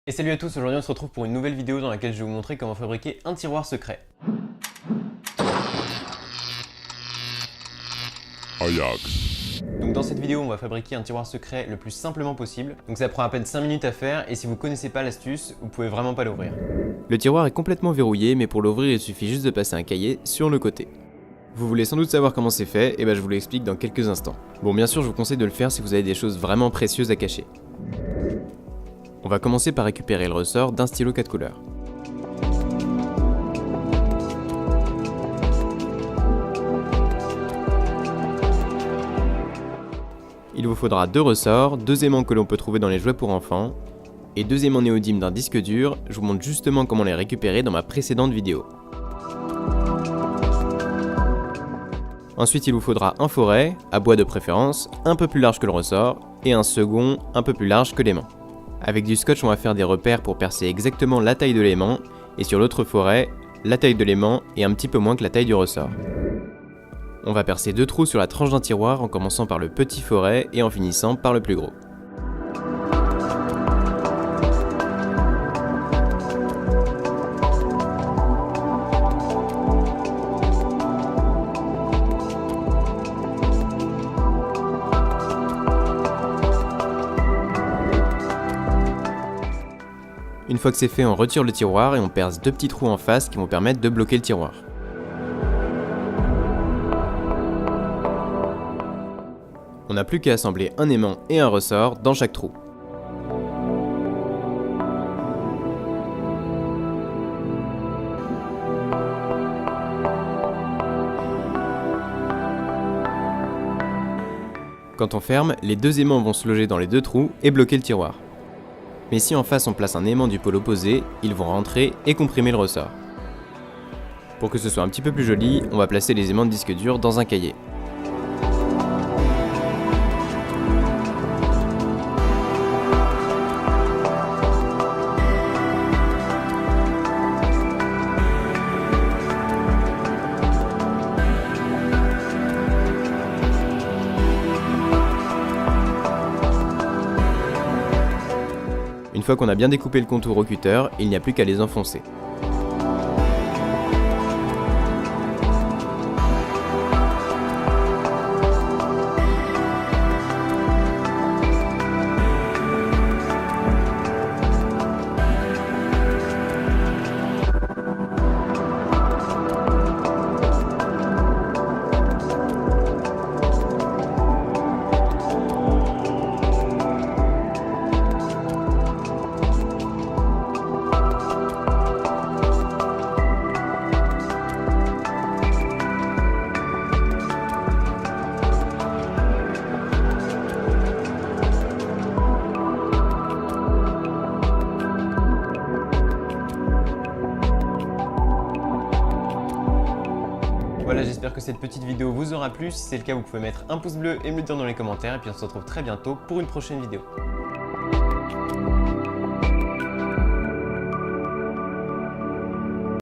Et salut à tous, aujourd'hui on se retrouve pour une nouvelle vidéo dans laquelle je vais vous montrer comment fabriquer un tiroir secret. Ajax. Donc dans cette vidéo on va fabriquer un tiroir secret le plus simplement possible. Donc ça prend à peine 5 minutes à faire et si vous connaissez pas l'astuce, vous pouvez vraiment pas l'ouvrir. Le tiroir est complètement verrouillé, mais pour l'ouvrir il suffit juste de passer un cahier sur le côté. Vous voulez sans doute savoir comment c'est fait, et je vous l'explique dans quelques instants. Bon, bien sûr je vous conseille de le faire si vous avez des choses vraiment précieuses à cacher. On va commencer par récupérer le ressort d'un stylo 4 couleurs. Il vous faudra 2 ressorts, 2 aimants que l'on peut trouver dans les jouets pour enfants, et 2 aimants néodymes d'un disque dur. Je vous montre justement comment les récupérer dans ma précédente vidéo. Ensuite il vous faudra un foret, à bois de préférence, un peu plus large que le ressort, et un second un peu plus large que l'aimant. Avec du scotch on va faire des repères pour percer exactement la taille de l'aimant, et sur l'autre foret, la taille de l'aimant est un petit peu moins que la taille du ressort. On va percer 2 trous sur la tranche d'un tiroir en commençant par le petit foret et en finissant par le plus gros. Une fois que c'est fait, on retire le tiroir et on perce 2 petits trous en face qui vont permettre de bloquer le tiroir. On n'a plus qu'à assembler un aimant et un ressort dans chaque trou. Quand on ferme, les 2 aimants vont se loger dans les 2 trous et bloquer le tiroir. Mais si en face on place un aimant du pôle opposé, ils vont rentrer et comprimer le ressort. Pour que ce soit un petit peu plus joli, on va placer les aimants de disque dur dans un cahier. Une fois qu'on a bien découpé le contour au cutter, il n'y a plus qu'à les enfoncer. Voilà, j'espère que cette petite vidéo vous aura plu. Si c'est le cas, vous pouvez mettre un pouce bleu et me le dire dans les commentaires. Et puis on se retrouve très bientôt pour une prochaine vidéo.